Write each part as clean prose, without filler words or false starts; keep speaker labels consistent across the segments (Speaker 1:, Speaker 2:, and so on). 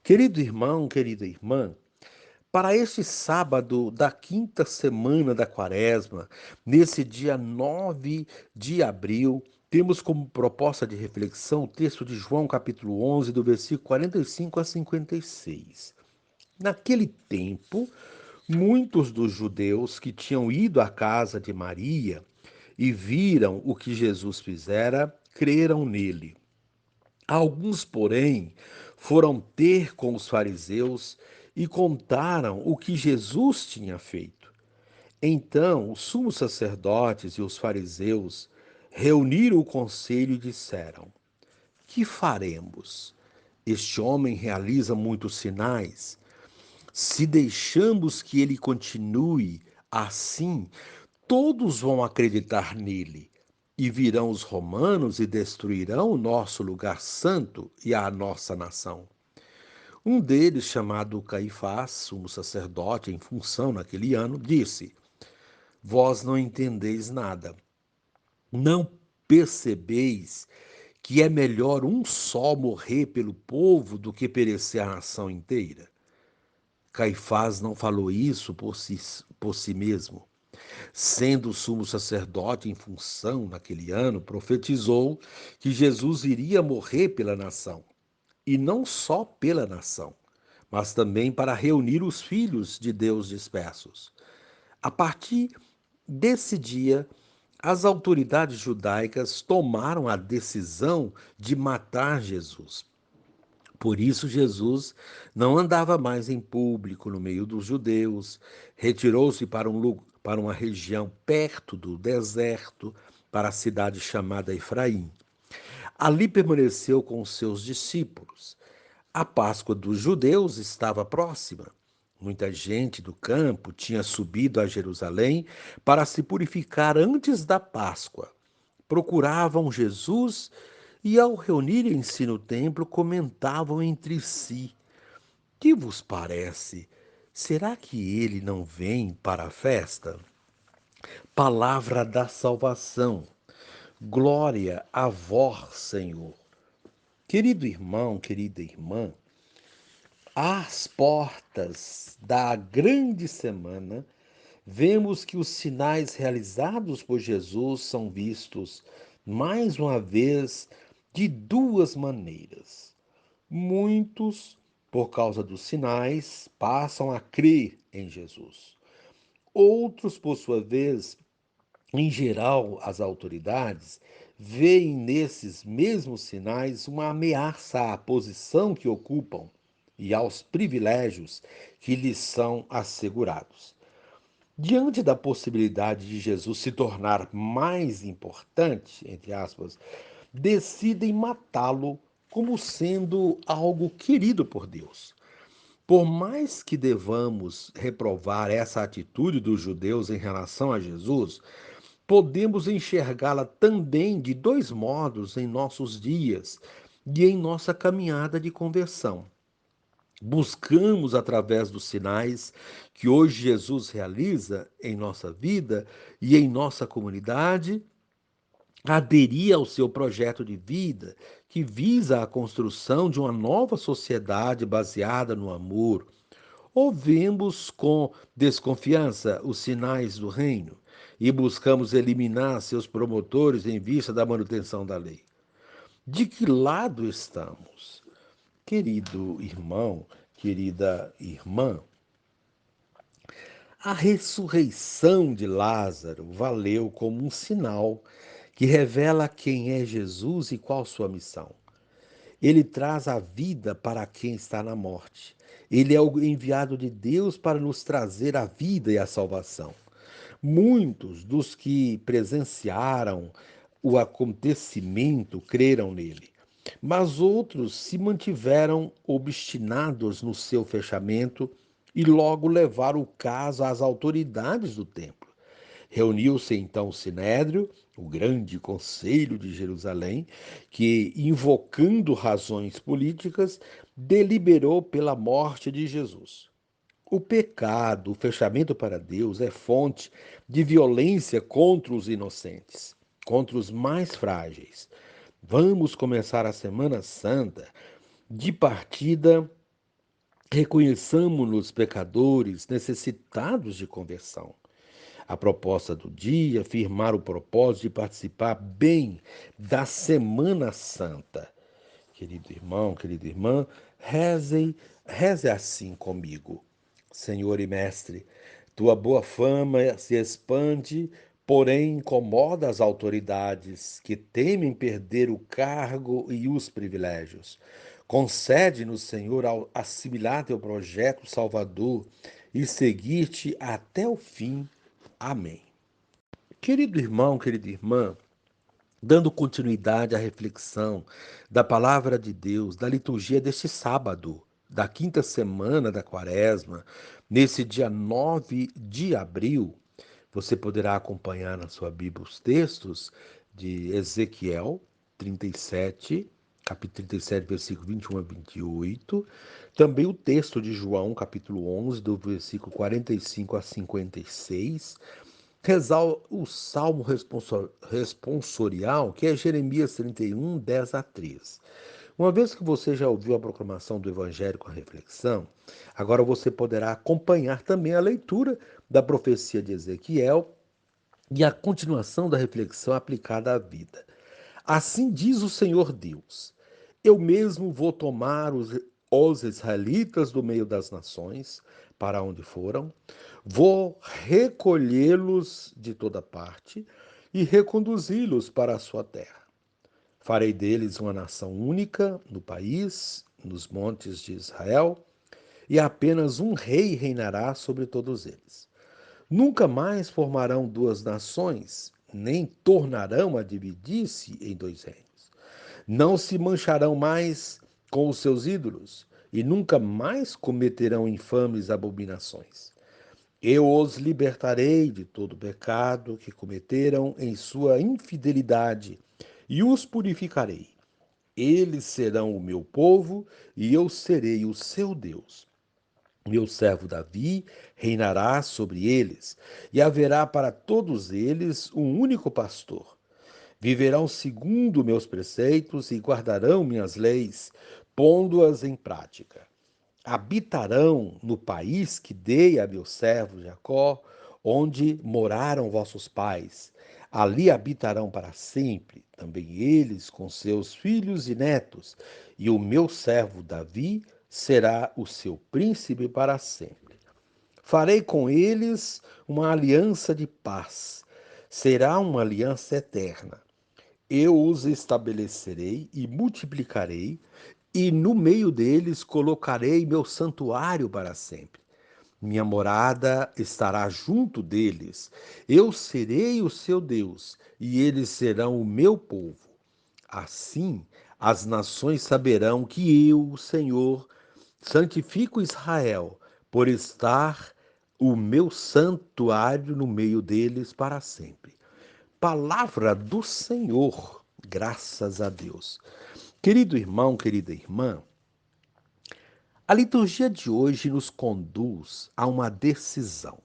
Speaker 1: Querido irmão, querida irmã, para este sábado da quinta semana da Quaresma, nesse dia 9 de abril, temos como proposta de reflexão o texto de João, capítulo 11, do versículo 45 a 56. Naquele tempo, muitos dos judeus que tinham ido à casa de Maria e viram o que Jesus fizera, creram nele. Alguns, porém, foram ter com os fariseus e contaram o que Jesus tinha feito. Então, os sumos sacerdotes e os fariseus reuniram o conselho e disseram: Que faremos? Este homem realiza muitos sinais. Se deixamos que ele continue assim, todos vão acreditar nele. E virão os romanos e destruirão o nosso lugar santo e a nossa nação. Um deles, chamado Caifás, sumo sacerdote em função naquele ano, disse: Vós não entendeis nada. Não percebeis que é melhor um só morrer pelo povo do que perecer a nação inteira? Caifás não falou isso por si mesmo. Sendo o sumo sacerdote em função naquele ano, profetizou que Jesus iria morrer pela nação, e não só pela nação, mas também para reunir os filhos de Deus dispersos. A partir desse dia, as autoridades judaicas tomaram a decisão de matar Jesus. Por isso, Jesus não andava mais em público no meio dos judeus, retirou-se para uma região perto do deserto, para a cidade chamada Efraim. Ali permaneceu com os seus discípulos. A Páscoa dos judeus estava próxima. Muita gente do campo tinha subido a Jerusalém para se purificar antes da Páscoa. Procuravam Jesus e, ao reunirem-se no templo, comentavam entre si: Que vos parece? Será que ele não vem para a festa? Palavra da salvação. Glória a vós, Senhor. Querido irmão, querida irmã, às portas da grande semana, vemos que os sinais realizados por Jesus são vistos, mais uma vez, de duas maneiras. Muitos, por causa dos sinais, passam a crer em Jesus. Outros, por sua vez, em geral, as autoridades, veem nesses mesmos sinais uma ameaça à posição que ocupam e aos privilégios que lhes são assegurados. Diante da possibilidade de Jesus se tornar mais importante, entre aspas, decidem matá-lo como sendo algo querido por Deus. Por mais que devamos reprovar essa atitude dos judeus em relação a Jesus, podemos enxergá-la também de dois modos em nossos dias e em nossa caminhada de conversão. Buscamos, através dos sinais que hoje Jesus realiza em nossa vida e em nossa comunidade, aderir ao seu projeto de vida que visa a construção de uma nova sociedade baseada no amor. Ou vemos com desconfiança os sinais do reino e buscamos eliminar seus promotores em vista da manutenção da lei? De que lado estamos? Querido irmão, querida irmã, a ressurreição de Lázaro valeu como um sinal que revela quem é Jesus e qual sua missão. Ele traz a vida para quem está na morte. Ele é o enviado de Deus para nos trazer a vida e a salvação. Muitos dos que presenciaram o acontecimento creram nele, mas outros se mantiveram obstinados no seu fechamento e logo levaram o caso às autoridades do templo. Reuniu-se então o Sinédrio, o grande conselho de Jerusalém, que, invocando razões políticas, deliberou pela morte de Jesus. O pecado, o fechamento para Deus, é fonte de violência contra os inocentes, contra os mais frágeis. Vamos começar a Semana Santa de partida Reconheçamos-nos pecadores necessitados de conversão. A proposta do dia, afirmar o propósito de participar bem da Semana Santa. Querido irmão, querida irmã, reze assim comigo. Senhor e Mestre, tua boa fama se expande, porém incomoda as autoridades que temem perder o cargo e os privilégios. Concede-nos, Senhor, ao assimilar teu projeto salvador e seguir-te até o fim. Amém. Querido irmão, querida irmã, dando continuidade à reflexão da palavra de Deus, da liturgia deste sábado, da quinta semana da quaresma, nesse dia 9 de abril, você poderá acompanhar na sua Bíblia os textos de Ezequiel 37, capítulo 37, versículo 21 a 28, também o texto de João, capítulo 11, do versículo 45 a 56, rezar o salmo responsorial, que é Jeremias 31, 10 a 13. Uma vez que você já ouviu a proclamação do Evangelho com a reflexão, agora você poderá acompanhar também a leitura da profecia de Ezequiel e a continuação da reflexão aplicada à vida. Assim diz o Senhor Deus: eu mesmo vou tomar os israelitas do meio das nações, para onde foram, vou recolhê-los de toda parte e reconduzi-los para a sua terra. Farei deles uma nação única no país, nos montes de Israel, e apenas um rei reinará sobre todos eles. Nunca mais formarão duas nações, nem tornarão a dividir-se em dois reinos. Não se mancharão mais com os seus ídolos, e nunca mais cometerão infames abominações. Eu os libertarei de todo pecado que cometeram em sua infidelidade, e os purificarei. Eles serão o meu povo, e eu serei o seu Deus. Meu servo Davi reinará sobre eles, e haverá para todos eles um único pastor. Viverão segundo meus preceitos e guardarão minhas leis, pondo-as em prática. Habitarão no país que dei a meu servo Jacó, onde moraram vossos pais. Ali habitarão para sempre, também eles com seus filhos e netos, e o meu servo Davi será o seu príncipe para sempre. Farei com eles uma aliança de paz. Será uma aliança eterna. Eu os estabelecerei e multiplicarei, e no meio deles colocarei meu santuário para sempre. Minha morada estará junto deles. Eu serei o seu Deus, e eles serão o meu povo. Assim, as nações saberão que eu, o Senhor, santifico Israel, por estar o meu santuário no meio deles para sempre. Palavra do Senhor, graças a Deus. Querido irmão, querida irmã, a liturgia de hoje nos conduz a uma decisão: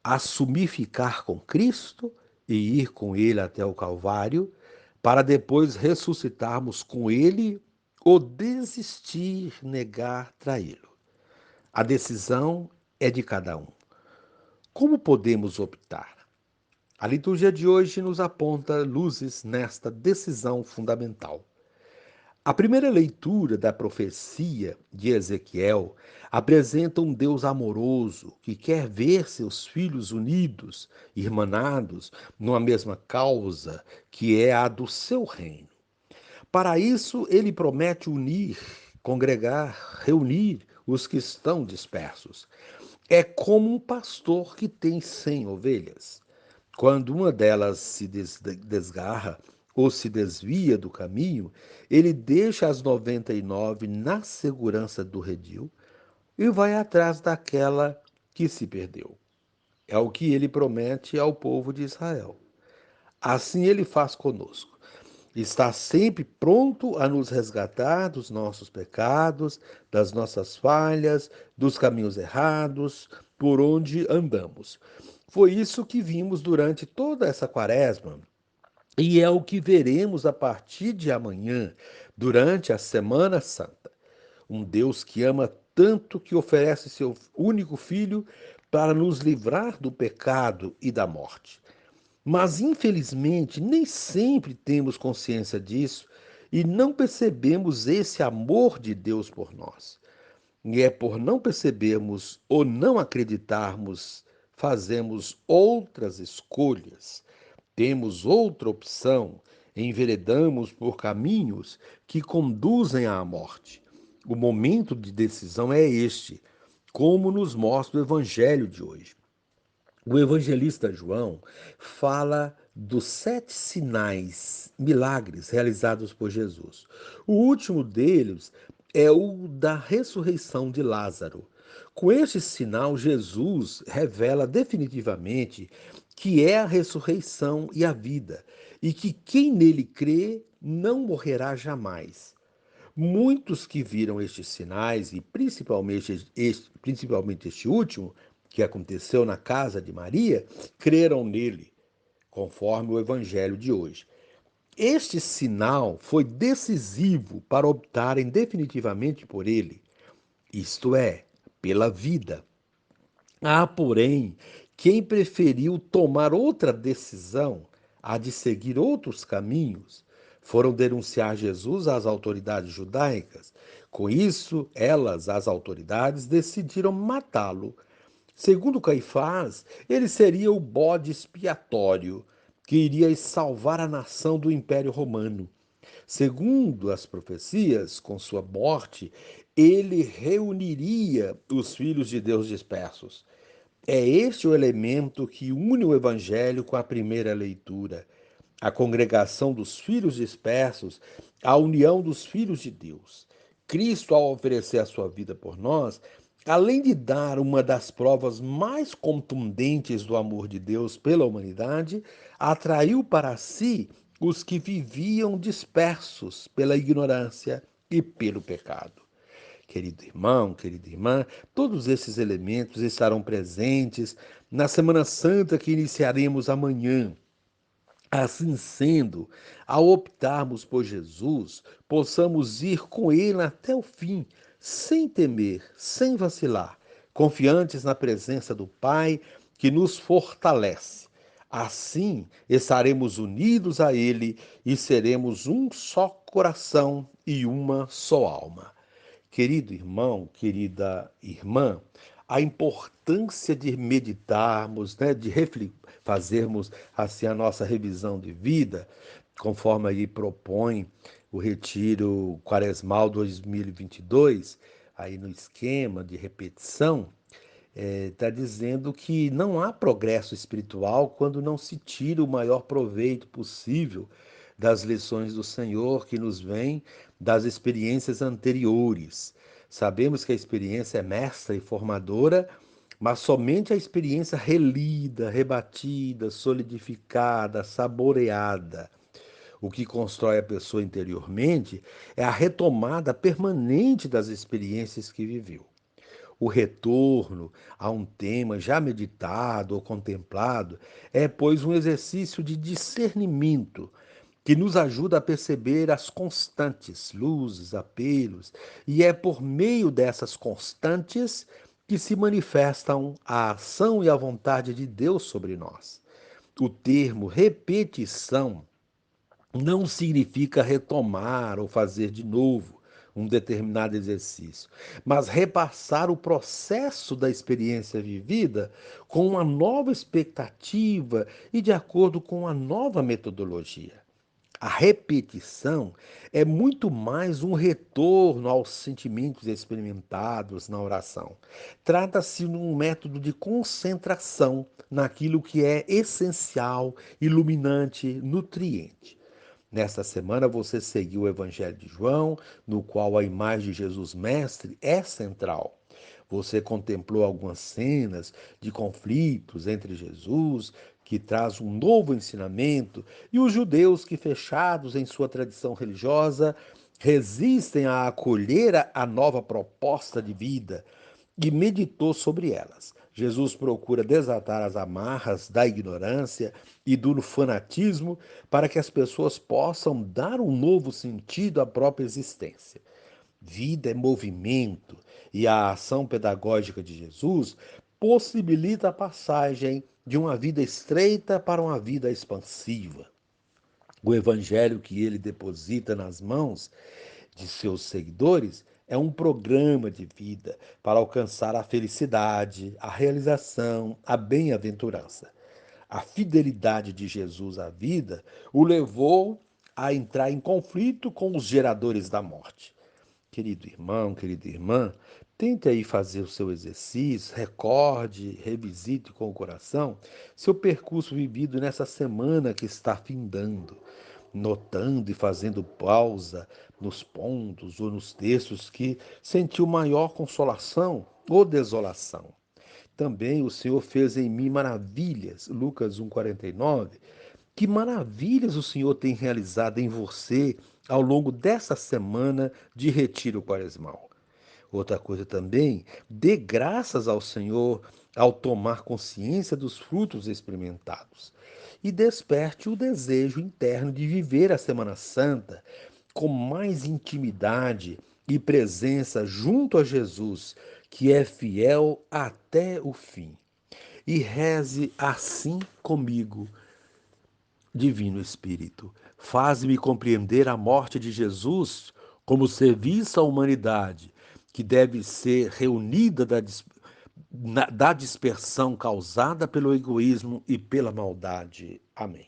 Speaker 1: assumir ficar com Cristo e ir com Ele até o Calvário, para depois ressuscitarmos com Ele ou desistir, negar, traí-lo. A decisão é de cada um. Como podemos optar? A liturgia de hoje nos aponta luzes nesta decisão fundamental. A primeira leitura da profecia de Ezequiel apresenta um Deus amoroso que quer ver seus filhos unidos, irmanados, numa mesma causa, que é a do seu reino. Para isso, ele promete unir, congregar, reunir os que estão dispersos. É como um pastor que tem 100 ovelhas. Quando uma delas se desgarra ou se desvia do caminho, ele deixa as 99 na segurança do redil e vai atrás daquela que se perdeu. É o que ele promete ao povo de Israel. Assim ele faz conosco. Está sempre pronto a nos resgatar dos nossos pecados, das nossas falhas, dos caminhos errados, por onde andamos. Foi isso que vimos durante toda essa quaresma e é o que veremos a partir de amanhã, durante a Semana Santa. Um Deus que ama tanto que oferece seu único filho para nos livrar do pecado e da morte. Mas, infelizmente, nem sempre temos consciência disso e não percebemos esse amor de Deus por nós. E é por não percebermos ou não acreditarmos, fazemos outras escolhas, temos outra opção, enveredamos por caminhos que conduzem à morte. O momento de decisão é este, como nos mostra o Evangelho de hoje. O evangelista João fala dos 7 sinais, milagres realizados por Jesus. O último deles é o da ressurreição de Lázaro. Com este sinal, Jesus revela definitivamente que é a ressurreição e a vida, e que quem nele crê não morrerá jamais. Muitos que viram estes sinais, e principalmente este último, que aconteceu na casa de Maria, creram nele, conforme o evangelho de hoje. Este sinal foi decisivo para optarem definitivamente por ele, isto é, pela vida. Há, porém, quem preferiu tomar outra decisão, a de seguir outros caminhos. Foram denunciar Jesus às autoridades judaicas. Com isso, elas, as autoridades, decidiram matá-lo. Segundo Caifás, ele seria o bode expiatório que iria salvar a nação do Império Romano. Segundo as profecias, com sua morte, ele reuniria os filhos de Deus dispersos. É este o elemento que une o Evangelho com a primeira leitura, a congregação dos filhos dispersos, a união dos filhos de Deus. Cristo, ao oferecer a sua vida por nós, além de dar uma das provas mais contundentes do amor de Deus pela humanidade, atraiu para si os que viviam dispersos pela ignorância e pelo pecado. Querido irmão, querida irmã, todos esses elementos estarão presentes na Semana Santa que iniciaremos amanhã. Assim sendo, ao optarmos por Jesus, possamos ir com Ele até o fim, sem temer, sem vacilar, confiantes na presença do Pai que nos fortalece. Assim, estaremos unidos a Ele e seremos um só coração e uma só alma. Querido irmão, querida irmã, a importância de meditarmos, né, de fazermos assim a nossa revisão de vida, conforme aí propõe o Retiro Quaresmal 2022, aí no esquema de repetição, está dizendo que não há progresso espiritual quando não se tira o maior proveito possível das lições do Senhor que nos vêm das experiências anteriores. Sabemos que a experiência é mestra e formadora, mas somente a experiência relida, rebatida, solidificada, saboreada. O que constrói a pessoa interiormente é a retomada permanente das experiências que viveu. O retorno a um tema já meditado ou contemplado é, pois, um exercício de discernimento que nos ajuda a perceber as constantes, luzes, apelos, e é por meio dessas constantes que se manifestam a ação e a vontade de Deus sobre nós. O termo repetição não significa retomar ou fazer de novo um determinado exercício, mas repassar o processo da experiência vivida com uma nova expectativa e de acordo com uma nova metodologia. A repetição é muito mais um retorno aos sentimentos experimentados na oração. Trata-se de um método de concentração naquilo que é essencial, iluminante, nutriente. Nesta semana você seguiu o Evangelho de João, no qual a imagem de Jesus Mestre é central. Você contemplou algumas cenas de conflitos entre Jesus, que traz um novo ensinamento, e os judeus que, fechados em sua tradição religiosa, resistem a acolher a nova proposta de vida, e meditou sobre elas. Jesus procura desatar as amarras da ignorância e do fanatismo para que as pessoas possam dar um novo sentido à própria existência. Vida é movimento, E a ação pedagógica de Jesus possibilita a passagem de uma vida estreita para uma vida expansiva. O evangelho que ele deposita nas mãos de seus seguidores é um programa de vida para alcançar a felicidade, a realização, a bem-aventurança. A fidelidade de Jesus à vida o levou a entrar em conflito com os geradores da morte. Querido irmão, querida irmã, tente aí fazer o seu exercício, recorde, revisite com o coração seu percurso vivido nessa semana que está findando, notando e fazendo pausa nos pontos ou nos textos que sentiu maior consolação ou desolação. Também o Senhor fez em mim maravilhas, Lucas 1,49. Que maravilhas o Senhor tem realizado em você ao longo dessa semana de retiro quaresmal. Outra coisa também, dê graças ao Senhor ao tomar consciência dos frutos experimentados e desperte o desejo interno de viver a Semana Santa com mais intimidade e presença junto a Jesus, que é fiel até o fim. E reze assim comigo. Divino Espírito, faz-me compreender a morte de Jesus como serviço à humanidade, que deve ser reunida da dispersão causada pelo egoísmo e pela maldade. Amém.